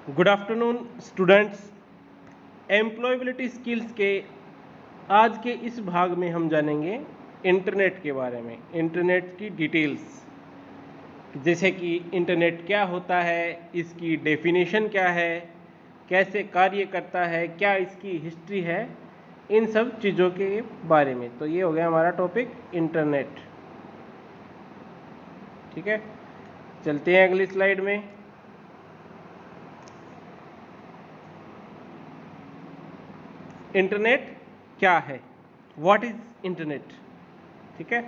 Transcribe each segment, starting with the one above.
Good afternoon students. Employability skills के आज के इस भाग में हम जानेंगे इंटरनेट के बारे में, इंटरनेट की डिटेल्स, जैसे कि इंटरनेट क्या होता है, इसकी डेफिनेशन क्या है, कैसे कार्य करता है, क्या इसकी हिस्ट्री है, इन सब चीज़ों के बारे में। तो ये हो गया हमारा टॉपिक इंटरनेट। ठीक है, चलते हैं अगली स्लाइड में। इंटरनेट क्या है, व्हाट इज इंटरनेट। ठीक है,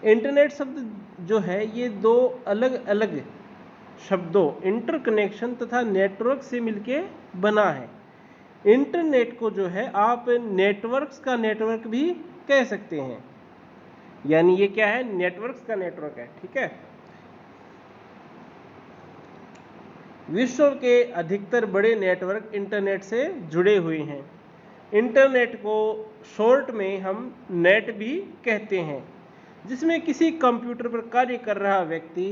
इंटरनेट शब्द जो है ये दो अलग अलग शब्दों इंटरकनेक्शन तथा नेटवर्क से मिलके बना है। इंटरनेट को जो है आप नेटवर्क्स का नेटवर्क भी कह सकते हैं, यानी ये क्या है, नेटवर्क्स का नेटवर्क है। ठीक है, विश्व के अधिकतर बड़े नेटवर्क इंटरनेट से जुड़े हुए हैं। इंटरनेट को शॉर्ट में हम नेट भी कहते हैं, जिसमें किसी कंप्यूटर पर कार्य कर रहा व्यक्ति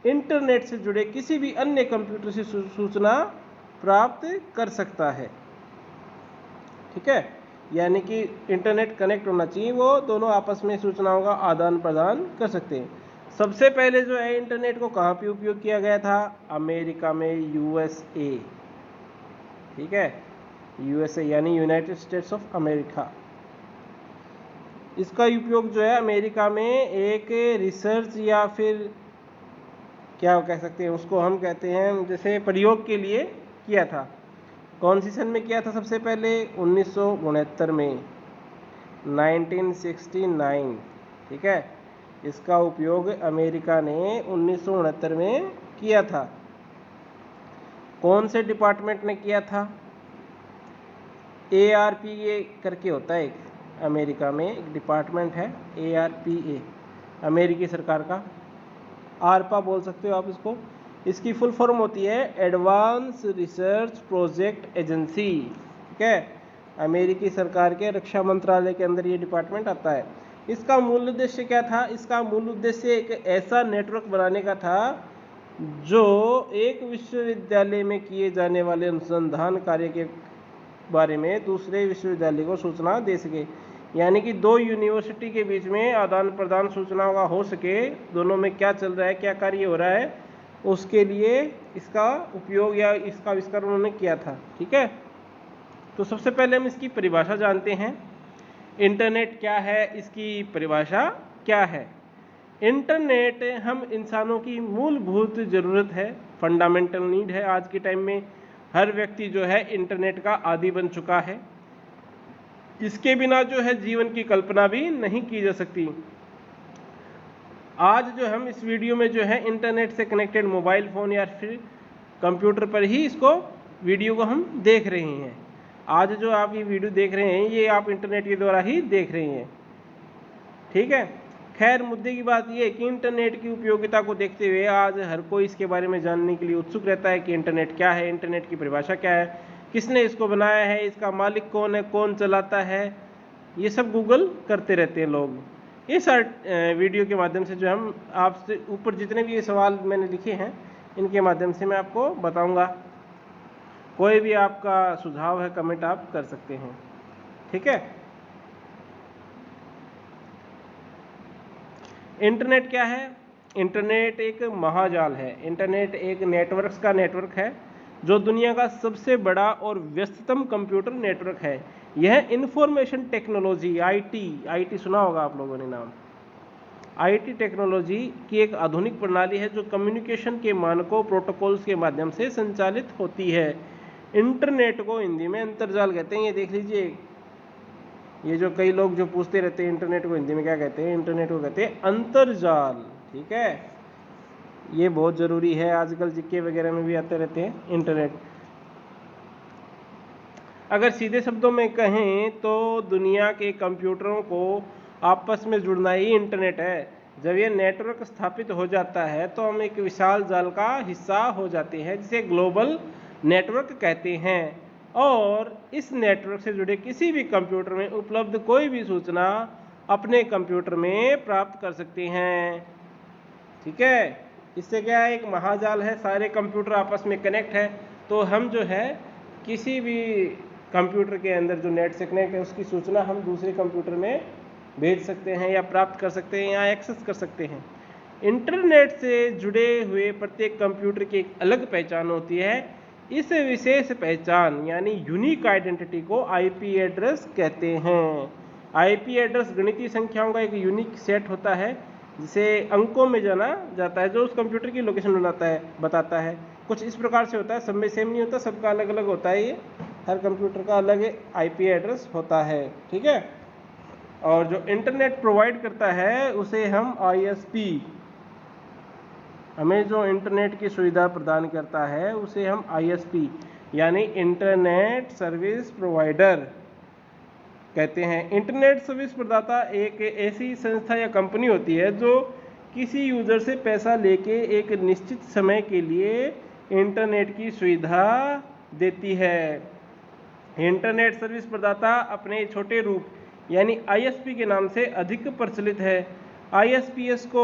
इंटरनेट से जुड़े किसी भी अन्य कंप्यूटर से सूचना प्राप्त कर सकता है। ठीक है, यानी कि इंटरनेट कनेक्ट होना चाहिए, वो दोनों आपस में सूचनाओं का आदान प्रदान कर सकते हैं। सबसे पहले जो है इंटरनेट को कहाँ पे उपयोग किया गया था, अमेरिका में, यूएसए। ठीक है, यूएसए यानी यूनाइटेड स्टेट्स ऑफ अमेरिका। इसका उपयोग जो है अमेरिका में एक रिसर्च या फिर क्या कह सकते हैं उसको, हम कहते हैं जैसे प्रयोग के लिए किया था। कौन सी सन में किया था सबसे पहले, 1969 में, 1969। ठीक है, इसका उपयोग अमेरिका ने 1969 में किया था। कौन से डिपार्टमेंट ने किया था, ARPA करके होता है एक, अमेरिका में एक डिपार्टमेंट है ARPA, अमेरिकी सरकार का। आरपा बोल सकते हो आप इसको। इसकी फुल फॉर्म होती है एडवांस रिसर्च प्रोजेक्ट एजेंसी। ठीक है, अमेरिकी सरकार के रक्षा मंत्रालय के अंदर ये डिपार्टमेंट आता है। इसका मूल उद्देश्य क्या था, इसका मूल उद्देश्य एक ऐसा नेटवर्क बनाने का था जो एक विश्वविद्यालय में किए जाने वाले अनुसंधान कार्य के बारे में दूसरे विश्वविद्यालय को सूचना दे सके, यानी कि दो यूनिवर्सिटी के बीच में आदान प्रदान सूचनाओं का हो सके, दोनों में क्या चल रहा है, क्या कार्य हो रहा है, उसके लिए इसका उपयोग या इसका आविष्कार उन्होंने किया था। ठीक है, तो सबसे पहले हम इसकी परिभाषा जानते हैं। इंटरनेट क्या है, इसकी परिभाषा क्या है। इंटरनेट हम इंसानों की मूलभूत ज़रूरत है, फंडामेंटल नीड है। आज के टाइम में हर व्यक्ति जो है इंटरनेट का आदी बन चुका है। इसके बिना जो है जीवन की कल्पना भी नहीं की जा सकती। आज जो हम इस वीडियो में जो है इंटरनेट से कनेक्टेड मोबाइल फ़ोन या फिर कंप्यूटर पर ही इसको वीडियो को हम देख रहे हैं। आज जो आप ये वीडियो देख रहे हैं ये आप इंटरनेट के द्वारा ही देख रहे हैं। ठीक है, खैर मुद्दे की बात यह है कि इंटरनेट की उपयोगिता को देखते हुए आज हर कोई इसके बारे में जानने के लिए उत्सुक रहता है कि इंटरनेट क्या है, इंटरनेट की परिभाषा क्या है, किसने इसको बनाया है, इसका मालिक कौन है, कौन चलाता है, ये सब गूगल करते रहते हैं लोग। इस वीडियो के माध्यम से जो हम आपसे ऊपर जितने भी ये सवाल मैंने लिखे हैं इनके माध्यम से मैं आपको बताऊंगा। कोई भी आपका सुझाव है कमेंट आप कर सकते हैं। ठीक है, इंटरनेट क्या है, इंटरनेट एक महाजाल है। इंटरनेट एक नेटवर्क्स का नेटवर्क है जो दुनिया का सबसे बड़ा और व्यस्ततम कंप्यूटर नेटवर्क है। यह इंफॉर्मेशन टेक्नोलॉजी आईटी सुना होगा आप लोगों ने नाम, आईटी टेक्नोलॉजी की एक आधुनिक प्रणाली है जो कम्युनिकेशन के मानकों प्रोटोकॉल्स के माध्यम से संचालित होती है। इंटरनेट को हिंदी में अंतर्जाल कहते हैं। ये देख लीजिए, ये जो कई लोग जो पूछते रहते हैं इंटरनेट को हिंदी में क्या कहते हैं, इंटरनेट को कहते हैं अंतर्जाल। ठीक है, ये बहुत ज़रूरी है, आजकल जीके वगैरह में भी आते रहते हैं इंटरनेट। अगर सीधे शब्दों में कहें तो दुनिया के कंप्यूटरों को आपस में जुड़ना ही इंटरनेट है। जब ये नेटवर्क स्थापित हो जाता है तो हम एक विशाल जाल का हिस्सा हो जाते हैं जिसे ग्लोबल नेटवर्क कहते हैं, और इस नेटवर्क से जुड़े किसी भी कंप्यूटर में उपलब्ध कोई भी सूचना अपने कंप्यूटर में प्राप्त कर सकते हैं। ठीक है, इससे क्या है, एक महाजाल है, सारे कंप्यूटर आपस में कनेक्ट है, तो हम जो है किसी भी कंप्यूटर के अंदर जो नेट से कनेक्ट है उसकी सूचना हम दूसरे कंप्यूटर में भेज सकते हैं या प्राप्त कर सकते हैं या एक्सेस कर सकते हैं। इंटरनेट से जुड़े हुए प्रत्येक कंप्यूटर की एक अलग पहचान होती है। इस विशेष पहचान यानी यूनिक आइडेंटिटी को आईपी एड्रेस कहते हैं। आईपी एड्रेस गणितीय संख्याओं का एक यूनिक सेट होता है जिसे अंकों में जाना जाता है, जो उस कंप्यूटर की लोकेशन बताता है। कुछ इस प्रकार से होता है, सब में सेम नहीं होता, सबका अलग अलग होता है। ये हर कंप्यूटर का अलग आईपी एड्रेस होता है, ठीक है। और जो इंटरनेट प्रोवाइड करता है उसे हम आईएसपी, हमें जो इंटरनेट की सुविधा प्रदान करता है उसे हम आईएसपी यानी इंटरनेट सर्विस प्रोवाइडर कहते हैं। इंटरनेट सर्विस प्रदाता एक ऐसी संस्था या कंपनी होती है जो किसी यूजर से पैसा लेके एक निश्चित समय के लिए इंटरनेट की सुविधा देती है। इंटरनेट सर्विस प्रदाता अपने छोटे रूप यानी आईएसपी के नाम से अधिक प्रचलित है। आईएसपीएस को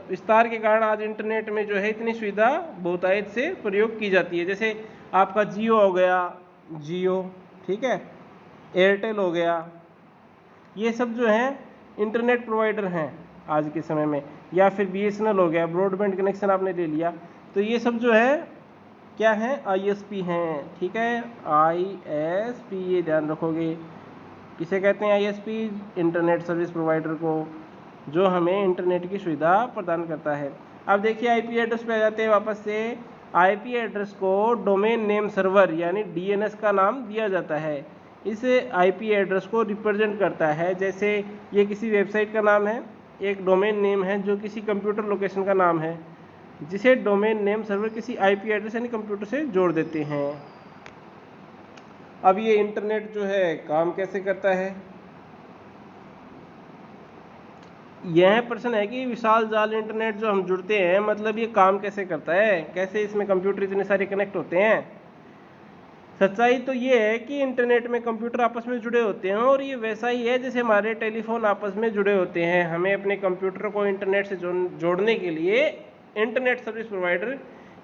विस्तार के कारण आज इंटरनेट में जो है इतनी सुविधा बहुतायत से प्रयोग की जाती है। जैसे आपका जियो हो गया, जियो, ठीक है, एयरटेल हो गया, ये सब जो है इंटरनेट प्रोवाइडर हैं आज के समय में। या फिर बीएसएनएल हो गया, ब्रॉडबैंड कनेक्शन आपने ले लिया, तो ये सब जो है क्या है, आईएसपी हैं, ठीक है। आईएसपी, ये ध्यान रखोगे, किसे कहते हैं आईएसपी? इंटरनेट सर्विस प्रोवाइडर को, जो हमें इंटरनेट की सुविधा प्रदान करता है। अब देखिए आईपी एड्रेस पे आ जाते हैं वापस से। आईपी एड्रेस को डोमेन नेम सर्वर यानी डीएनएस का नाम दिया जाता है। इस आईपी एड्रेस को रिप्रेजेंट करता है, जैसे ये किसी वेबसाइट का नाम है, एक डोमेन नेम है जो किसी कंप्यूटर लोकेशन का नाम है, जिसे डोमेन नेम सर्वर किसी आईपी एड्रेस यानी कंप्यूटर से जोड़ देते हैं। अब ये इंटरनेट जो है काम कैसे करता है, यह प्रश्न है कि विशाल जाल इंटरनेट जो हम जुड़ते हैं, मतलब ये काम कैसे करता है, कैसे इसमें कंप्यूटर इतने सारे कनेक्ट होते हैं। सच्चाई तो ये है कि इंटरनेट में कंप्यूटर आपस में जुड़े होते हैं और ये वैसा ही है जैसे हमारे टेलीफोन आपस में जुड़े होते हैं। हमें अपने कंप्यूटर को इंटरनेट से जोड़ने के लिए इंटरनेट सर्विस प्रोवाइडर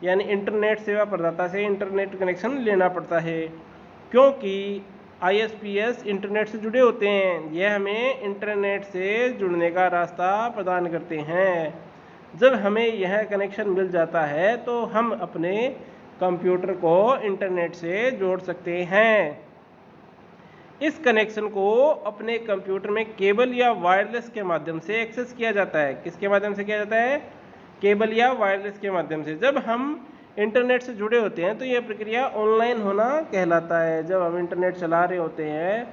यानी इंटरनेट सेवा प्रदाता से इंटरनेट कनेक्शन लेना पड़ता है, क्योंकि आईएसपीएस इंटरनेट से जुड़े होते हैं। यह हमें इंटरनेट से जुड़ने का रास्ता प्रदान करते हैं। जब हमें यह कनेक्शन मिल जाता है तो हम अपने कंप्यूटर को इंटरनेट से जोड़ सकते हैं। इस कनेक्शन को अपने कंप्यूटर में केबल या वायरलेस के माध्यम से एक्सेस किया जाता है। किसके माध्यम से किया जाता है? केबल या वायरलेस के माध्यम से। जब हम इंटरनेट से जुड़े होते हैं तो यह प्रक्रिया ऑनलाइन होना कहलाता है। जब हम इंटरनेट चला रहे होते हैं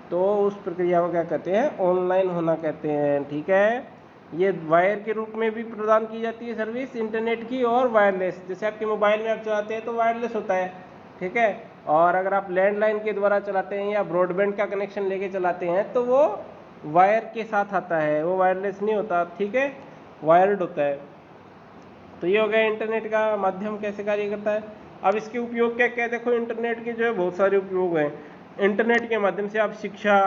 तो उस प्रक्रिया को क्या कहते हैं? ऑनलाइन होना कहते हैं, ठीक है। ये वायर के रूप में भी प्रदान की जाती है सर्विस इंटरनेट की, और वायरलेस, जैसे आपके मोबाइल में आप चलाते हैं तो वायरलेस होता है, ठीक है। और अगर आप लैंडलाइन के द्वारा चलाते हैं या ब्रॉडबैंड का कनेक्शन लेके चलाते हैं तो वो वायर के साथ आता है, वो वायरलेस नहीं होता, ठीक है, वायर्ड होता है। तो ये हो गया इंटरनेट का माध्यम कैसे कार्य करता है। अब इसके उपयोग क्या क्या, देखो इंटरनेट के जो है बहुत सारे उपयोग हैं। इंटरनेट के माध्यम से आप शिक्षा,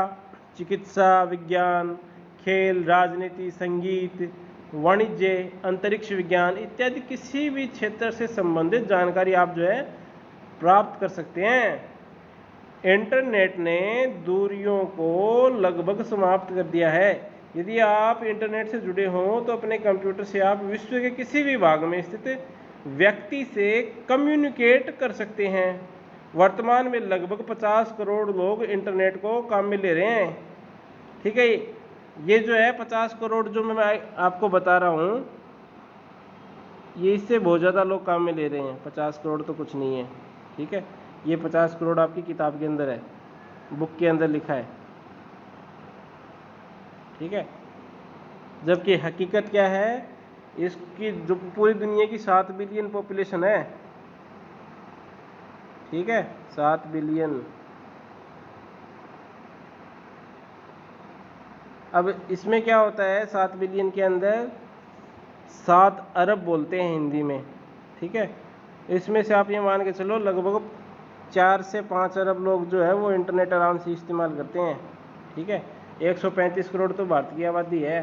चिकित्सा, विज्ञान, खेल, राजनीति, संगीत, वाणिज्य, अंतरिक्ष विज्ञान इत्यादि किसी भी क्षेत्र से संबंधित जानकारी आप जो है प्राप्त कर सकते हैं। इंटरनेट ने दूरियों को लगभग समाप्त कर दिया है। यदि आप इंटरनेट से जुड़े हों तो अपने कंप्यूटर से आप विश्व के किसी भी भाग में स्थित व्यक्ति से कम्युनिकेट कर सकते हैं। वर्तमान में लगभग 50 करोड़ लोग इंटरनेट को काम में ले रहे हैं, ठीक है। ये जो है 50 करोड़ जो मैं आपको बता रहा हूँ, ये इससे बहुत ज़्यादा लोग काम में ले रहे हैं। 50 करोड़ तो कुछ नहीं है, ठीक है। ये 50 करोड़ आपकी किताब के अंदर है, बुक के अंदर लिखा है, ठीक है। जबकि हकीकत क्या है, इसकी जो पूरी दुनिया की 7 बिलियन पॉपुलेशन है, ठीक है, 7 बिलियन। अब इसमें क्या होता है, 7 बिलियन के अंदर 7 अरब बोलते हैं हिंदी में, ठीक है। इसमें से आप ये मान के चलो लगभग 4 से 5 अरब लोग जो है वो इंटरनेट आराम से इस्तेमाल करते हैं, ठीक है। 135 करोड़ तो भारत की आबादी है,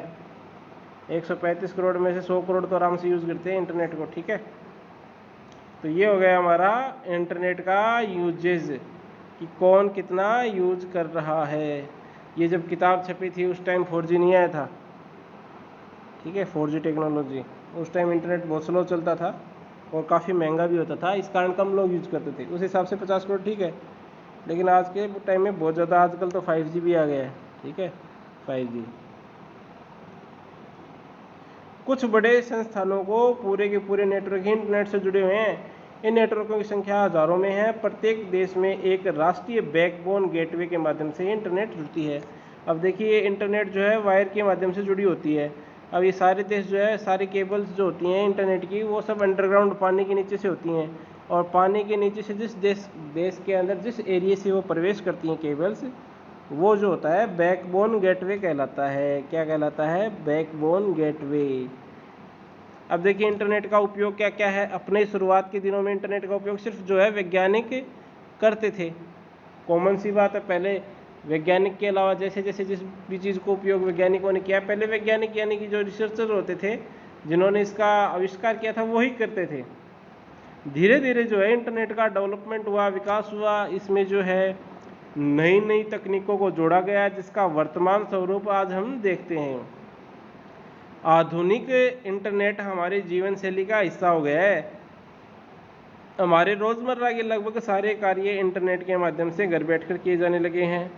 135 करोड़ में से 100 करोड़ तो आराम से यूज़ करते हैं इंटरनेट को, ठीक है। तो ये हो गया हमारा इंटरनेट का यूजेज कि कौन कितना यूज कर रहा है। ये जब किताब छपी थी उस टाइम 4G नहीं आया था, ठीक है, 4G टेक्नोलॉजी। उस टाइम इंटरनेट बहुत स्लो चलता था और काफ़ी महंगा भी होता था, इस कारण कम लोग यूज़ करते थे। उस हिसाब से 50 करोड़ ठीक है, लेकिन आज के टाइम में बहुत ज़्यादा, आजकल तो 5G भी आ गया है, ठीक है, 5G। कुछ बड़े संस्थानों को पूरे के पूरे नेटवर्क ही इंटरनेट से जुड़े हुए हैं। इन नेटवर्कों की संख्या हजारों में है। प्रत्येक देश में एक राष्ट्रीय बैकबोन गेटवे के माध्यम से इंटरनेट जुड़ती है। अब देखिए इंटरनेट जो है वायर के माध्यम से जुड़ी होती है। अब ये सारे देश जो है, सारी केबल्स जो होती हैं इंटरनेट की, वो सब अंडरग्राउंड पानी के नीचे से होती हैं, और पानी के नीचे से जिस देश के अंदर जिस एरिया से वो प्रवेश करती हैं केबल्स, वो जो होता है बैकबोन गेटवे कहलाता है। क्या कहलाता है? Backbone gateway. अब देखिए इंटरनेट का उपयोग क्या क्या है। अपने शुरुआत के दिनों में इंटरनेट का उपयोग सिर्फ जो है वैज्ञानिक करते थे। कॉमन सी बात है, पहले वैज्ञानिक के अलावा जैसे जैसे जिस भी चीज़ को उपयोग वैज्ञानिकों ने किया, पहले वैज्ञानिक यानी कि जो रिसर्चर होते थे, जिन्होंने इसका आविष्कार किया था, वही करते थे। धीरे धीरे जो है इंटरनेट का डेवलपमेंट हुआ, विकास हुआ, इसमें जो है नई नई तकनीकों को जोड़ा गया, जिसका वर्तमान स्वरूप आज हम देखते हैं। आधुनिक इंटरनेट हमारे जीवन शैली का हिस्सा हो गया है। हमारे रोज़मर्रा के लगभग सारे कार्य इंटरनेट के माध्यम से घर बैठकर किए जाने लगे हैं।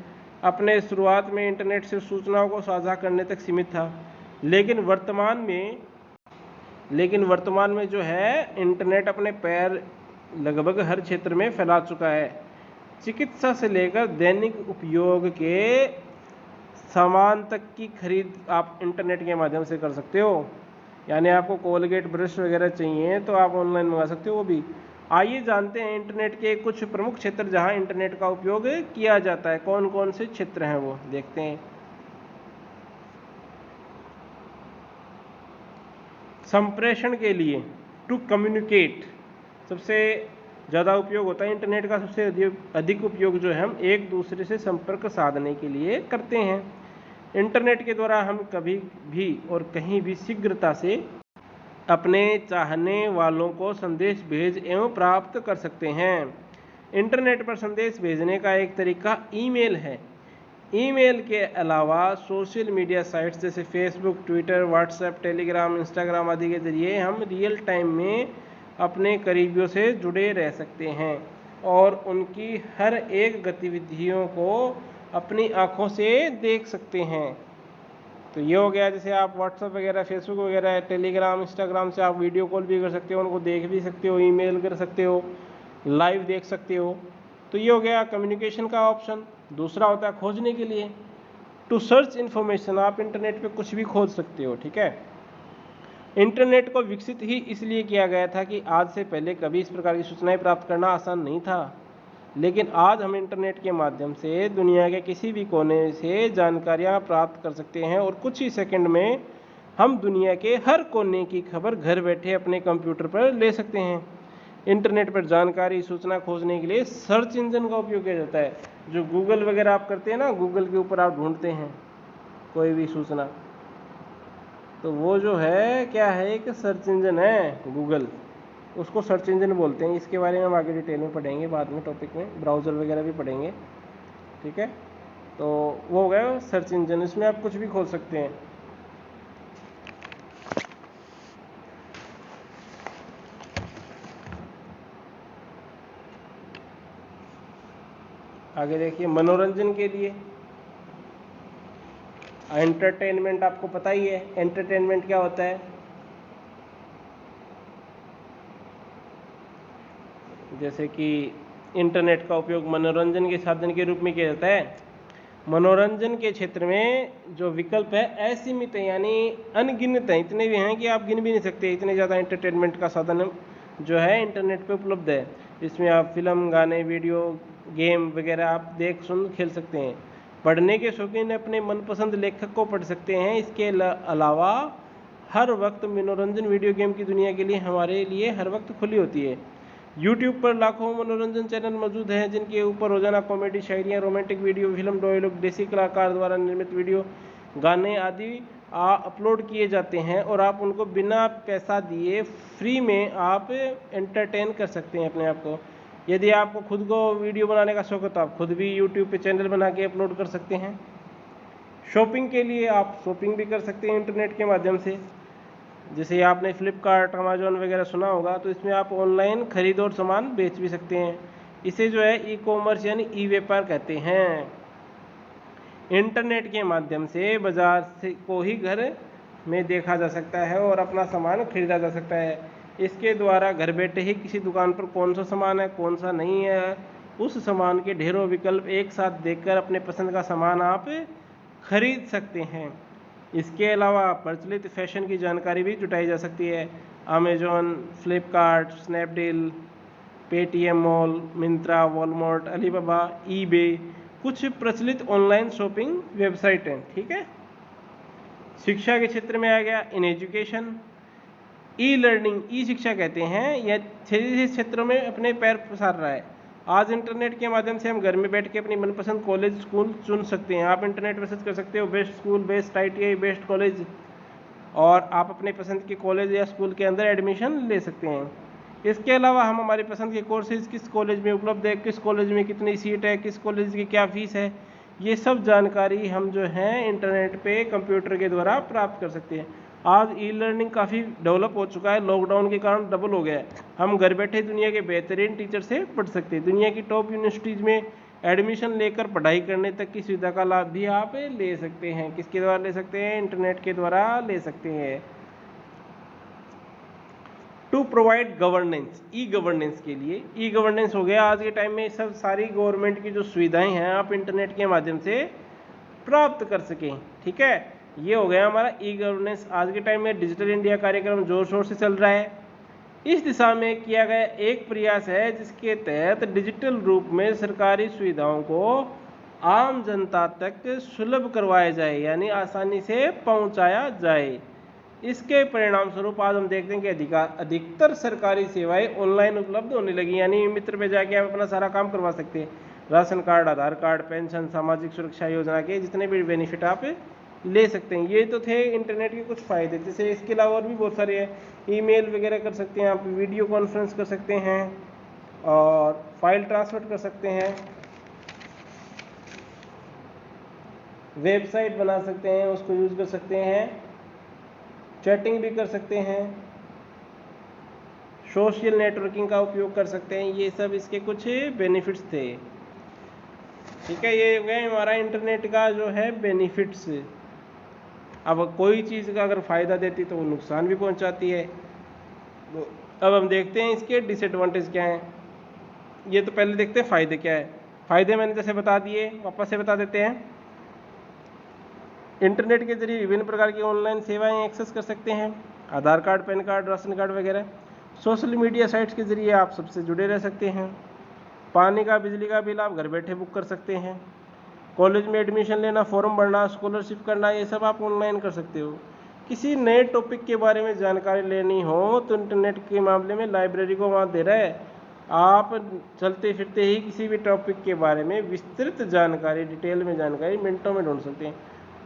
अपने शुरुआत में इंटरनेट से सूचनाओं को साझा करने तक सीमित था, लेकिन वर्तमान में जो है इंटरनेट अपने पैर लगभग हर क्षेत्र में फैला चुका है। चिकित्सा से लेकर दैनिक उपयोग के सामान तक की खरीद आप इंटरनेट के माध्यम से कर सकते हो। यानी आपको कोलगेट ब्रश वगैरह चाहिए तो आप ऑनलाइन मंगा सकते हो वो भी। आइए जानते हैं इंटरनेट के कुछ प्रमुख क्षेत्र जहां इंटरनेट का उपयोग किया जाता है। कौन कौन से क्षेत्र हैं वो देखते हैं। संप्रेषण के लिए, टू कम्युनिकेट, सबसे ज़्यादा उपयोग होता है इंटरनेट का। सबसे अधिक उपयोग जो है हम एक दूसरे से संपर्क साधने के लिए करते हैं। इंटरनेट के द्वारा हम कभी भी और कहीं भी शीघ्रता से अपने चाहने वालों को संदेश भेज एवं प्राप्त कर सकते हैं। इंटरनेट पर संदेश भेजने का एक तरीका ईमेल है। ईमेल के अलावा सोशल मीडिया साइट्स जैसे Facebook, Twitter, WhatsApp, Telegram, Instagram आदि के जरिए हम रियल टाइम में अपने करीबियों से जुड़े रह सकते हैं और उनकी हर एक गतिविधियों को अपनी आँखों से देख सकते हैं। तो ये हो गया, जैसे आप व्हाट्सएप वगैरह, फेसबुक वगैरह, टेलीग्राम, इंस्टाग्राम से आप वीडियो कॉल भी कर सकते हो, उनको देख भी सकते हो, ईमेल कर सकते हो, लाइव देख सकते हो। तो ये हो गया कम्युनिकेशन का ऑप्शन। दूसरा होता है खोजने के लिए, टू सर्च इन्फॉर्मेशन। आप इंटरनेट पे कुछ भी खोज सकते हो, ठीक है। इंटरनेट को विकसित ही इसलिए किया गया था कि आज से पहले कभी इस प्रकार की सूचनाएं प्राप्त करना आसान नहीं था, लेकिन आज हम इंटरनेट के माध्यम से दुनिया के किसी भी कोने से जानकारियां प्राप्त कर सकते हैं और कुछ ही सेकंड में हम दुनिया के हर कोने की खबर घर बैठे अपने कंप्यूटर पर ले सकते हैं। इंटरनेट पर जानकारी, सूचना खोजने के लिए सर्च इंजन का उपयोग किया जाता है। जो गूगल वगैरह आप करते हैं ना, गूगल के ऊपर आप ढूंढते हैं कोई भी सूचना, तो वो जो है क्या है, एक सर्च इंजन है गूगल, उसको सर्च इंजन बोलते हैं। इसके बारे में हम आगे डिटेल में पढ़ेंगे बाद में टॉपिक में, ब्राउज़र वगैरह भी पढ़ेंगे, ठीक है। तो वो हो गया सर्च इंजन, इसमें आप कुछ भी खोज सकते हैं। आगे देखिए मनोरंजन के लिए, एंटरटेनमेंट आपको पता ही है एंटरटेनमेंट क्या होता है। जैसे कि इंटरनेट का उपयोग मनोरंजन के साधन के रूप में किया जाता है। मनोरंजन के क्षेत्र में जो विकल्प है असीमित है, यानी अनगिनत है, इतने भी हैं कि आप गिन भी नहीं सकते, इतने ज़्यादा एंटरटेनमेंट का साधन जो है इंटरनेट पे उपलब्ध है। इसमें आप फिल्म, गाने, वीडियो गेम वगैरह आप देख सुन खेल सकते हैं। पढ़ने के शौकीन अपने मनपसंद लेखक को पढ़ सकते हैं। इसके अलावा हर वक्त मनोरंजन वीडियो गेम की दुनिया के लिए हमारे लिए हर वक्त खुली होती है। यूट्यूब पर लाखों मनोरंजन चैनल मौजूद हैं जिनके ऊपर रोजाना कॉमेडी, शायरियाँ, रोमांटिक वीडियो, फिल्म, डायलॉग, देसी कलाकार द्वारा निर्मित वीडियो, गाने आदि अपलोड किए जाते हैं और आप उनको बिना पैसा दिए फ्री में आप एंटरटेन कर सकते हैं अपने आप को। यदि आपको खुद को वीडियो बनाने का शौक है तो आप खुद भी यूट्यूब पे चैनल बना के अपलोड कर सकते हैं। शॉपिंग के लिए आप शॉपिंग भी कर सकते हैं इंटरनेट के माध्यम से। जैसे आपने फ्लिपकार्ट, अमेजोन वगैरह सुना होगा, तो इसमें आप ऑनलाइन खरीद और सामान बेच भी सकते हैं। इसे जो है ई कॉमर्स यानी ई व्यापार कहते हैं। इंटरनेट के माध्यम से बाजार से को ही घर में देखा जा सकता है और अपना सामान खरीदा जा सकता है। इसके द्वारा घर बैठे ही किसी दुकान पर कौन सा सामान है कौन सा नहीं है, उस सामान के ढेरों विकल्प एक साथ देखकर अपने पसंद का सामान आप खरीद सकते हैं। इसके अलावा प्रचलित फैशन की जानकारी भी जुटाई जा सकती है। Amazon, Flipkart, Snapdeal, Paytm mall, Myntra, Walmart, Alibaba, eBay कुछ प्रचलित ऑनलाइन शॉपिंग वेबसाइट हैं। ठीक है। शिक्षा के क्षेत्र में आ गया इन एजुकेशन, ई लर्निंग, ई शिक्षा कहते हैं। यह क्षेत्रों में अपने पैर पसार रहा है। आज इंटरनेट के माध्यम से हम घर में बैठ के अपनी मनपसंद कॉलेज स्कूल चुन सकते हैं। आप इंटरनेट पर सर्च कर सकते हो best school, best ITI, best college, और आप अपने पसंद के कॉलेज या स्कूल के अंदर एडमिशन ले सकते हैं। इसके अलावा हम हमारी पसंद के कोर्सेज किस कॉलेज में उपलब्ध है, किस कॉलेज में कितनी सीट है, किस कॉलेज की क्या फीस है, ये सब जानकारी हम जो है इंटरनेट पे कंप्यूटर के द्वारा प्राप्त कर सकते हैं। आज ई लर्निंग काफ़ी डेवलप हो चुका है, लॉकडाउन के कारण डबल हो गया है। हम घर बैठे दुनिया के बेहतरीन टीचर से पढ़ सकते हैं। दुनिया की टॉप यूनिवर्सिटीज़ में एडमिशन लेकर पढ़ाई करने तक की सुविधा का लाभ भी आप ले सकते हैं। किसके द्वारा ले सकते हैं? इंटरनेट के द्वारा ले सकते हैं। To provide governance, e governance के लिए, ई गवर्नेंस हो गया आज के टाइम में सब सारी गवर्नमेंट की जो सुविधाएं हैं आप इंटरनेट के माध्यम से प्राप्त कर सकें। ठीक है, ये हो गया हमारा ई गवर्नेंस। आज के टाइम में डिजिटल इंडिया कार्यक्रम जोर शोर से चल रहा है। इस दिशा में किया गया एक प्रयास है जिसके तहत डिजिटल रूप में सरकारी सुविधाओं को आम जनता तक सुलभ करवाया जाए, यानी आसानी से पहुंचाया जाए। इसके परिणाम स्वरूप आज हम देखते हैं कि अधिकतर सरकारी सेवाएं ऑनलाइन उपलब्ध होने लगी, यानी मित्र पे जाके आप अपना सारा काम करवा सकते हैं। राशन कार्ड, आधार कार्ड, पेंशन, सामाजिक सुरक्षा योजना के जितने भी बेनिफिट आप ले सकते हैं। ये तो थे इंटरनेट के कुछ फ़ायदे। जैसे इसके अलावा और भी बहुत सारे हैं। ईमेल वगैरह कर सकते हैं आप, वीडियो कॉन्फ्रेंस कर सकते हैं और फाइल ट्रांसफर कर सकते हैं, वेबसाइट बना सकते हैं, उसको यूज़ कर सकते हैं, चैटिंग भी कर सकते हैं, सोशल नेटवर्किंग का उपयोग कर सकते हैं। ये सब इसके कुछ बेनिफिट्स थे। ठीक है, ये गए हमारा इंटरनेट का जो है बेनिफिट्स। अब कोई चीज़ का अगर फ़ायदा देती तो वो नुकसान भी पहुंचाती है। अब हम देखते हैं इसके डिसएडवांटेज क्या हैं। ये तो पहले देखते हैं फ़ायदे क्या है। फ़ायदे मैंने जैसे बता दिए, वापस से बता देते हैं। इंटरनेट के जरिए विभिन्न प्रकार की ऑनलाइन सेवाएं एक्सेस कर सकते हैं, Aadhaar card, PAN card, ration card वगैरह। सोशल मीडिया साइट्स के जरिए आप सबसे जुड़े रह सकते हैं। पानी का, बिजली का बिल आप घर बैठे बुक कर सकते हैं। कॉलेज में एडमिशन लेना, फॉर्म भरना, स्कॉलरशिप करना, ये सब आप ऑनलाइन कर सकते हो। किसी नए टॉपिक के बारे में जानकारी लेनी हो तो इंटरनेट के मामले में लाइब्रेरी को वहाँ दे रहा है। आप चलते फिरते ही किसी भी टॉपिक के बारे में विस्तृत जानकारी, डिटेल में जानकारी मिनटों में ढूंढ सकते हैं।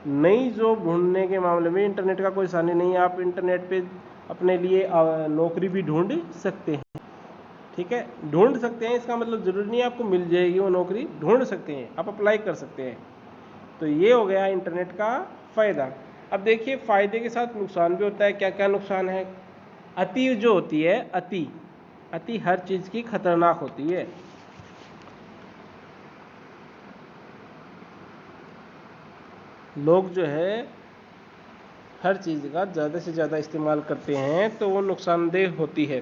नई जॉब ढूंढने के मामले में इंटरनेट का कोई आसानी नहीं है। आप इंटरनेट पे अपने लिए नौकरी भी ढूंढ सकते हैं। ठीक है, ढूंढ सकते हैं, इसका मतलब ज़रूरी नहीं आपको मिल जाएगी वो नौकरी, ढूंढ सकते हैं, आप अप्लाई कर सकते हैं। तो ये हो गया इंटरनेट का फ़ायदा। अब देखिए फ़ायदे के साथ नुकसान भी होता है। क्या क्या नुकसान है? अति जो होती है, अति हर चीज़ की खतरनाक होती है। लोग जो है हर चीज़ का ज़्यादा से ज़्यादा इस्तेमाल करते हैं तो वो नुकसानदेह होती है।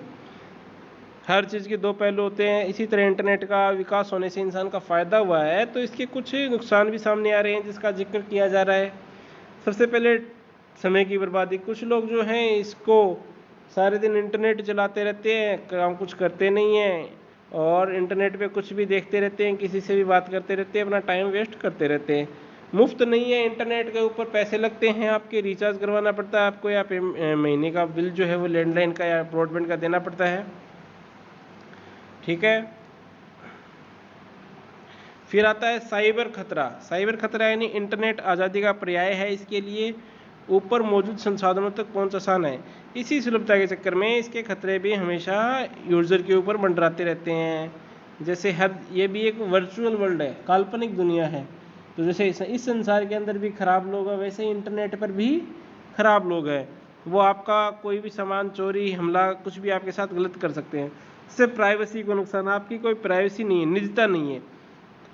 हर चीज़ के दो पहलू होते हैं। इसी तरह इंटरनेट का विकास होने से इंसान का फ़ायदा हुआ है तो इसके कुछ नुकसान भी सामने आ रहे हैं जिसका जिक्र किया जा रहा है। सबसे पहले समय की बर्बादी। कुछ लोग जो हैं इसको सारे दिन इंटरनेट चलाते रहते हैं, काम कुछ करते नहीं हैं और इंटरनेट पे कुछ भी देखते रहते हैं, किसी से भी बात करते रहते हैं, अपना टाइम वेस्ट करते रहते हैं। मुफ्त नहीं है, इंटरनेट के ऊपर पैसे लगते हैं, आपके रिचार्ज करवाना पड़ता है आपको, या महीने का बिल जो है वो लैंडलाइन का या ब्रॉडबैंड का देना पड़ता है। ठीक है, फिर आता है साइबर खतरा। साइबर खतरा यानी इंटरनेट आज़ादी का पर्याय है। इसके लिए ऊपर मौजूद संसाधनों तक पहुंच आसान है। इसी सुलभता के चक्कर में इसके खतरे भी हमेशा यूजर के ऊपर मंडराते रहते हैं। जैसे हर ये भी एक वर्चुअल वर्ल्ड है, काल्पनिक दुनिया है। तो जैसे इस संसार के अंदर भी खराब लोग हैं, वैसे ही इंटरनेट पर भी खराब लोग हैं। वो आपका कोई भी सामान चोरी, हमला, कुछ भी आपके साथ गलत कर सकते हैं। इससे प्राइवेसी को नुकसान, आपकी कोई प्राइवेसी नहीं है, निजता नहीं है।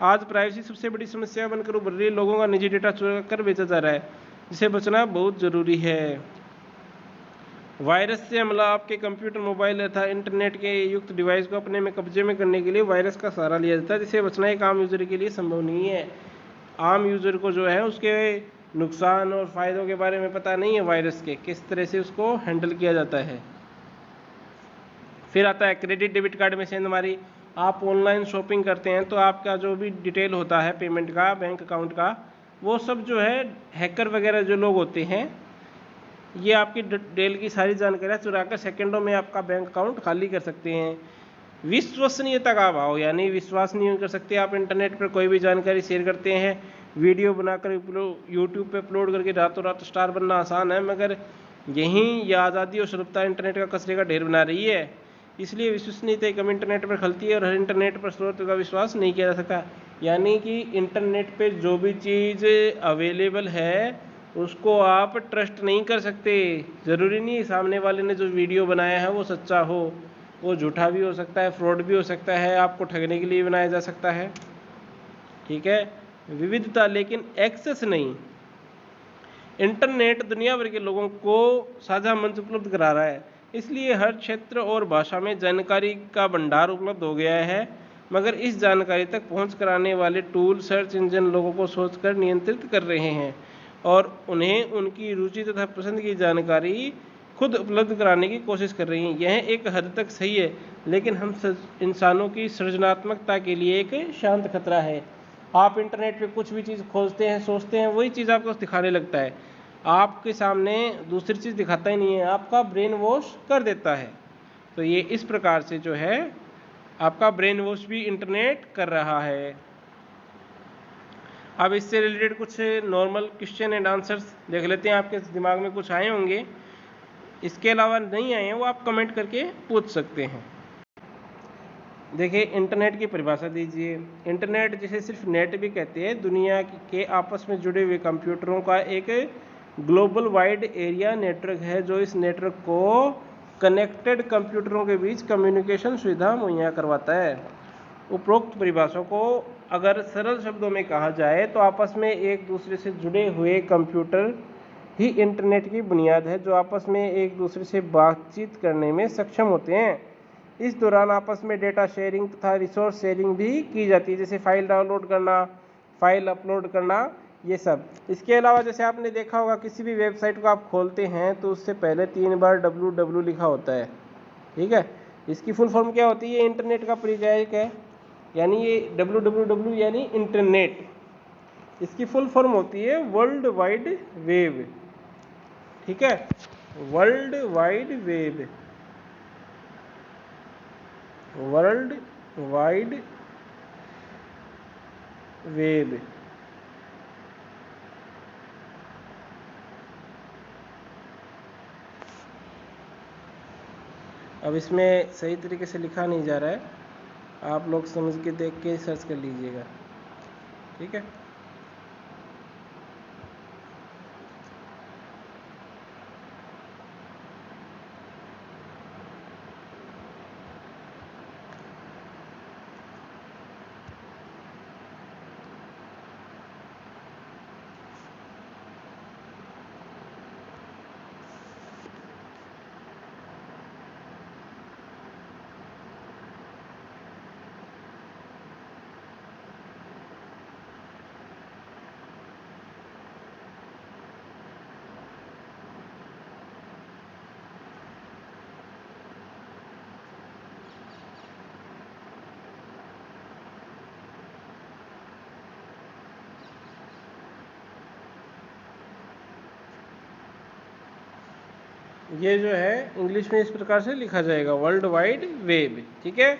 आज प्राइवेसी सबसे बड़ी समस्या बनकर उभर रही है। लोगों का निजी डेटा चुरा कर बेचा जा रहा है, जिसे बचना बहुत जरूरी है। वायरस से हमला, आपके कंप्यूटर, मोबाइल तथा इंटरनेट के युक्त डिवाइस को अपने में कब्जे में करने के लिए वायरस का सहारा लिया जाता है, जिसे बचना एक आम यूजर के लिए संभव नहीं है। आम यूजर को जो है उसके नुकसान और फायदों के बारे में पता नहीं है, वायरस के किस तरह से उसको हैंडल किया जाता है। फिर आता है क्रेडिट डेबिट कार्ड में सेंधमारी। आप ऑनलाइन शॉपिंग करते हैं तो आपका जो भी डिटेल होता है पेमेंट का, बैंक अकाउंट का, वो सब जो है हैकर वगैरह जो लोग होते हैं, ये आपकी डिटेल की सारी जानकारियाँ चुरा कर सेकेंडों में आपका बैंक अकाउंट खाली कर सकते हैं। विश्वसनीयता का अभाव, यानी विश्वास नहीं कर सकते आप इंटरनेट पर कोई भी जानकारी शेयर करते हैं। वीडियो बनाकर यूट्यूब पे अपलोड करके रातों रात स्टार बनना आसान है, मगर यहीं यह आज़ादी और सुलभता इंटरनेट का कचरे का ढेर बना रही है। इसलिए विश्वसनीयता कम इंटरनेट पर खलती है और हर इंटरनेट पर स्रोत का विश्वास नहीं किया जा सकता। यानी कि इंटरनेट पे जो भी चीज़ अवेलेबल है उसको आप ट्रस्ट नहीं कर सकते। ज़रूरी नहीं सामने वाले ने जो वीडियो बनाया है वो सच्चा हो, वो झूठा भी हो सकता है, फ्रॉड भी हो सकता है, आपको ठगने के लिए बनाया जा सकता है। ठीक है, विविधता लेकिन एक्सेस नहीं। इंटरनेट दुनिया भर के लोगों को साझा मंच उपलब्ध करा रहा है, इसलिए हर क्षेत्र और भाषा में जानकारी का भंडार उपलब्ध हो गया है। मगर इस जानकारी तक पहुंच कराने वाले टूल, सर्च इंजन लोगों को सोचकर नियंत्रित कर रहे हैं और उन्हें उनकी रुचि तथा पसंद की जानकारी खुद उपलब्ध कराने की कोशिश कर रही हैं। यह एक हद तक सही है, लेकिन हम इंसानों की सृजनात्मकता के लिए एक शांत खतरा है। आप इंटरनेट पे कुछ भी चीज़ खोजते हैं, सोचते हैं, वही चीज़ आपको दिखाने लगता है, आपके सामने दूसरी चीज़ दिखाता ही नहीं है, आपका ब्रेन वॉश कर देता है। तो ये इस प्रकार से जो है आपका ब्रेन वॉश भी इंटरनेट कर रहा है। अब इससे रिलेटेड कुछ नॉर्मल क्वेश्चन एंड आंसर्स देख लेते हैं। आपके दिमाग में कुछ आए होंगे, इसके अलावा नहीं आए हैं वो आप कमेंट करके पूछ सकते हैं। देखिए, इंटरनेट की परिभाषा दीजिए। इंटरनेट जिसे सिर्फ नेट भी कहते हैं, दुनिया के आपस में जुड़े हुए कंप्यूटरों का एक ग्लोबल वाइड एरिया नेटवर्क है, जो इस नेटवर्क को कनेक्टेड कंप्यूटरों के बीच कम्युनिकेशन सुविधा मुहैया करवाता है। उपरोक्त परिभाषा को अगर सरल शब्दों में कहा जाए तो आपस में एक दूसरे से जुड़े हुए कंप्यूटर ही इंटरनेट की बुनियाद है, जो आपस में एक दूसरे से बातचीत करने में सक्षम होते हैं। इस दौरान आपस में डेटा शेयरिंग तथा रिसोर्स शेयरिंग भी की जाती है, जैसे फाइल डाउनलोड करना, फाइल अपलोड करना, ये सब। इसके अलावा जैसे आपने देखा होगा, किसी भी वेबसाइट को आप खोलते हैं तो उससे पहले 3 बार www लिखा होता है। ठीक है, इसकी फुल फॉर्म क्या होती है? इंटरनेट का परिचायक है, यानी ये www यानी इंटरनेट। इसकी फुल फॉर्म होती है वर्ल्ड वाइड वेब। ठीक है, world wide web, world wide web. अब इसमें सही तरीके से लिखा नहीं जा रहा है, आप लोग समझ के देख के सर्च कर लीजिएगा। ठीक है, ये जो है इंग्लिश में इस प्रकार से लिखा जाएगा, वर्ल्ड वाइड वेब। ठीक है,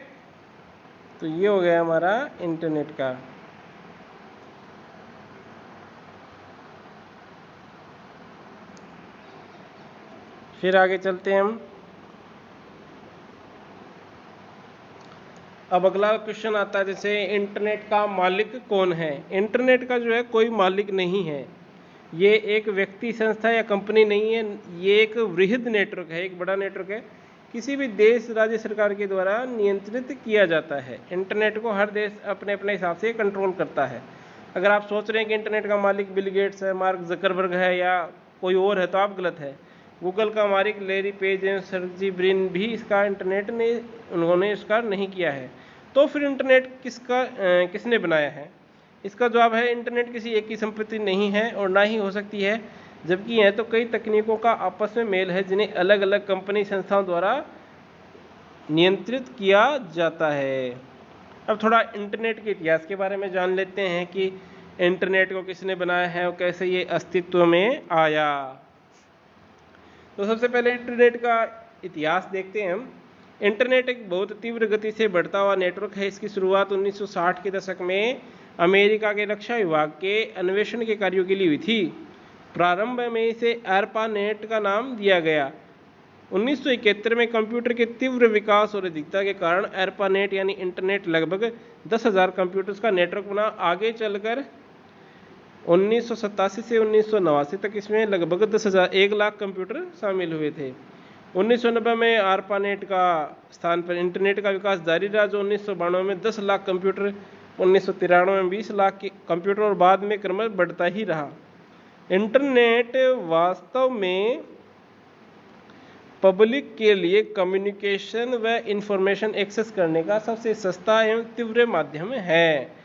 तो ये हो गया हमारा इंटरनेट का। फिर आगे चलते हैं हम। अब अगला क्वेश्चन आता है, जैसे इंटरनेट का मालिक कौन है। इंटरनेट का जो है कोई मालिक नहीं है, ये एक व्यक्ति, संस्था या कंपनी नहीं है, ये एक वृहद नेटवर्क है, एक बड़ा नेटवर्क है, किसी भी देश, राज्य सरकार के द्वारा नियंत्रित किया जाता है। इंटरनेट को हर देश अपने अपने हिसाब से कंट्रोल करता है। अगर आप सोच रहे हैं कि इंटरनेट का मालिक बिल गेट्स है, मार्क जकरबर्ग है या कोई और है, तो आप गलत है। गूगल का मालिक लैरी पेज एवं सर्जी ब्रिन भी इसका इंटरनेट ने उन्होंने इसका नहीं किया है। तो फिर इंटरनेट किसने बनाया है? इसका जवाब है, इंटरनेट किसी एक की संपत्ति नहीं है और ना ही हो सकती है, जबकि यह तो कई तकनीकों का आपस में मेल है जिन्हें अलग अलग कंपनी संस्थाओं द्वारा नियंत्रित किया जाता है। अब थोड़ा इंटरनेट के इतिहास के बारे में जान लेते हैं कि इंटरनेट को किसने बनाया है और कैसे ये अस्तित्व में आया। तो सबसे पहले इंटरनेट का इतिहास देखते हैं हम। इंटरनेट एक बहुत तीव्र गति से बढ़ता हुआ नेटवर्क है। इसकी शुरुआत 1960 के दशक में अमेरिका के रक्षा विभाग के अन्वेषण के कार्यों के लिए हुई थी। प्रारंभ में इसे ARPANET का नाम दिया गया। 1971 में कंप्यूटर के तीव्र विकास और अधिकता के कारण ARPANET यानी इंटरनेट लगभग 10,000 कंप्यूटर्स का नेटवर्क बना। आगे चलकर 1987 से 1989 तक इसमें लगभग 1 लाख कंप्यूटर शामिल हुए थे। 1990 में ARPANET का स्थान पर इंटरनेट का विकास जारी रहा, जो 1992 में 10 लाख कंप्यूटर, 1993 में 20 लाख कंप्यूटर और बाद में क्रमशः बढ़ता ही रहा। इंटरनेट वास्तव में पब्लिक के लिए कम्युनिकेशन व इंफॉर्मेशन एक्सेस करने का सबसे सस्ता एवं तीव्र माध्यम है।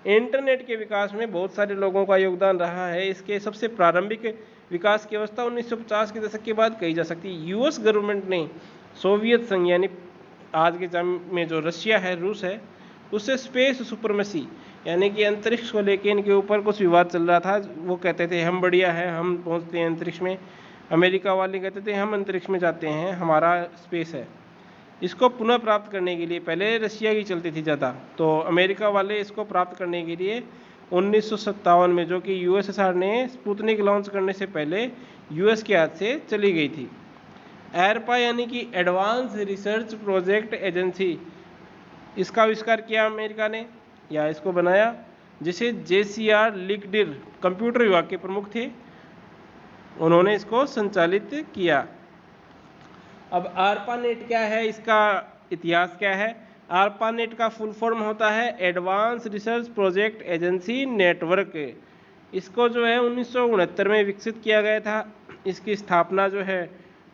इंटरनेट के विकास में बहुत सारे लोगों का योगदान रहा है। इसके सबसे प्रारंभिक विकास की अवस्था 1950 के दशक के बाद कही जा सकती है। यूएस गवर्नमेंट ने सोवियत संघ यानी आज के टाइम में जो रशिया है, रूस है, उससे स्पेस सुपरमेसी यानी कि अंतरिक्ष को लेकर इनके ऊपर कुछ विवाद चल रहा था। वो कहते थे हम बढ़िया है, हम पहुंचते हैं अंतरिक्ष में। अमेरिका वाले कहते थे हम अंतरिक्ष में जाते हैं, हमारा स्पेस है। इसको पुनः प्राप्त करने के लिए पहले रशिया की चलती थी ज़्यादा, तो अमेरिका वाले इसको प्राप्त करने के लिए 1957 में, जो कि यूएसएसआर ने स्पुतनिक लॉन्च करने से पहले यूएस के हाथ से चली गई थी। ARPA यानी कि एडवांस रिसर्च प्रोजेक्ट एजेंसी, इसका आविष्कार किया अमेरिका ने या इसको बनाया, जिसे JCR लिगडिर कंप्यूटर विभाग के प्रमुख थे, उन्होंने इसको संचालित किया। अब ARPANET क्या है, इसका इतिहास क्या है? ARPANET का फुल फॉर्म होता है advance research project agency network. इसको जो है 1969 में विकसित किया गया था। इसकी स्थापना जो है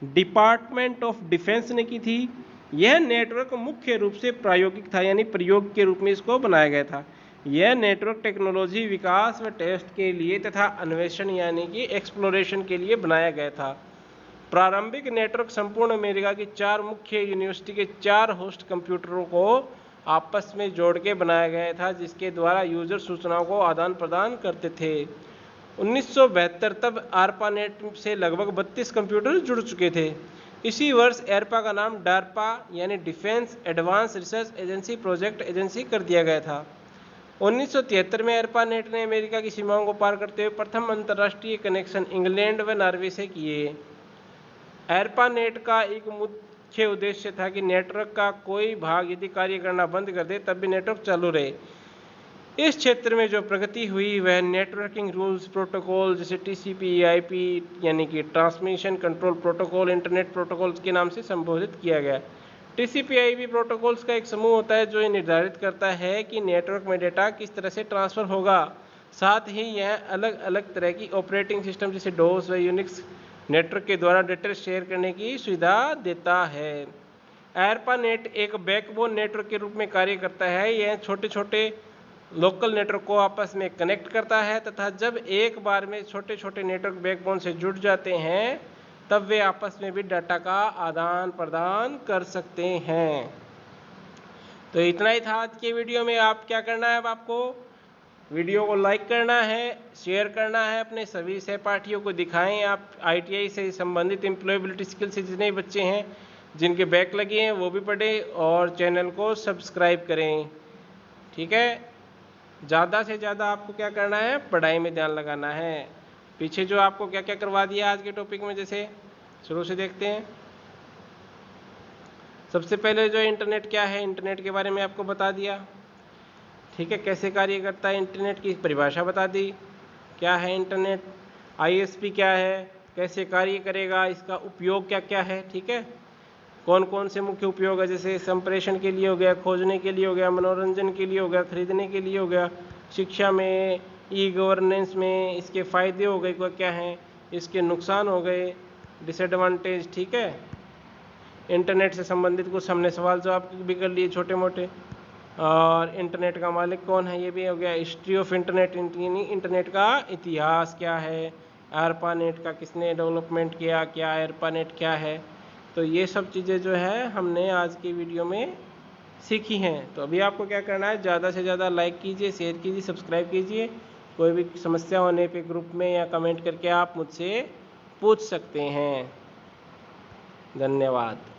डिपार्टमेंट ऑफ डिफेंस ने की थी। यह नेटवर्क मुख्य रूप से प्रायोगिक था, यानी प्रयोग के रूप में इसको बनाया गया था। यह नेटवर्क टेक्नोलॉजी विकास व टेस्ट के लिए तथा अन्वेषण यानी कि एक्सप्लोरेशन के लिए बनाया गया था। प्रारंभिक नेटवर्क संपूर्ण अमेरिका की 4 मुख्य यूनिवर्सिटी के 4 होस्ट कंप्यूटरों को आपस में जोड़ के बनाया गया था, जिसके द्वारा यूजर सूचनाओं को आदान प्रदान करते थे। 1972 तब ARPANET से लगभग 32 कंप्यूटर जुड़ चुके थे। इसी वर्ष ARPA का नाम DARPA यानी defence advance research agency project agency कर दिया गया था। 1973 में ARPANET ने अमेरिका की सीमाओं को पार करते हुए प्रथम अंतर्राष्ट्रीय कनेक्शन इंग्लैंड व नॉर्वे से किए। ARPANET का एक मुख्य उद्देश्य था कि नेटवर्क का कोई भाग यदि कार्य करना बंद कर दे तब भी नेटवर्क चालू रहे। इस क्षेत्र में जो प्रगति हुई वह नेटवर्किंग रूल्स प्रोटोकॉल जैसे TCP/IP यानी कि transmission control protocol, internet protocols के नाम से संबोधित किया गया। TCP/IP प्रोटोकॉल्स का एक समूह होता है जो ये निर्धारित करता है कि नेटवर्क में डेटा किस तरह से ट्रांसफ़र होगा। साथ ही यह अलग अलग तरह की ऑपरेटिंग सिस्टम जैसे DOS व यूनिक्स नेटवर्क के द्वारा डेटा शेयर करने की सुविधा देता है। ARPANET एक बैकबोन नेटवर्क के रूप में कार्य करता है। यह छोटे छोटे लोकल नेटवर्क को आपस में कनेक्ट करता है तथा जब एक बार में छोटे छोटे नेटवर्क बैकबोन से जुड़ जाते हैं तब वे आपस में भी डाटा का आदान प्रदान कर सकते हैं। तो इतना ही था आज के वीडियो में। आप क्या करना है, अब आपको वीडियो को लाइक करना है, शेयर करना है, अपने सभी सहपाठियों को दिखाएं। आप ITI से संबंधित एम्प्लॉयबिलिटी स्किल से जितने बच्चे हैं जिनके बैक लगे हैं वो भी पढ़ें और चैनल को सब्सक्राइब करें। ठीक है, ज़्यादा से ज़्यादा आपको क्या करना है, पढ़ाई में ध्यान लगाना है। पीछे जो आपको क्या क्या करवा दिया आज के टॉपिक में, जैसे शुरू से देखते हैं। सबसे पहले जो इंटरनेट क्या है, इंटरनेट के बारे में आपको बता दिया, ठीक है। कैसे कार्य करता है, इंटरनेट की परिभाषा बता दी, क्या है इंटरनेट, आईएसपी क्या है, कैसे कार्य करेगा, इसका उपयोग क्या क्या है, ठीक है। कौन कौन से मुख्य उपयोग है, जैसे संप्रेषण के लिए हो गया, खोजने के लिए हो गया, मनोरंजन के लिए हो गया, खरीदने के लिए हो गया, शिक्षा में, ई गवर्नेंस में इसके फ़ायदे हो गए क्या हैं, इसके नुकसान हो गए, डिसएडवांटेज, ठीक है। इंटरनेट से संबंधित कुछ हमने सवाल जवाब भी कर लिए छोटे मोटे। और इंटरनेट का मालिक कौन है ये भी हो गया। हिस्ट्री ऑफ इंटरनेट, इंटरनेट का इतिहास क्या है, ARPANET का किसने डेवलपमेंट किया, क्या ARPANET क्या है। तो ये सब चीज़ें जो है हमने आज की वीडियो में सीखी हैं। तो अभी आपको क्या करना है, ज़्यादा से ज़्यादा लाइक कीजिए, शेयर कीजिए, सब्सक्राइब कीजिए। कोई भी समस्या होने पे ग्रुप में या कमेंट करके आप मुझसे पूछ सकते हैं। धन्यवाद।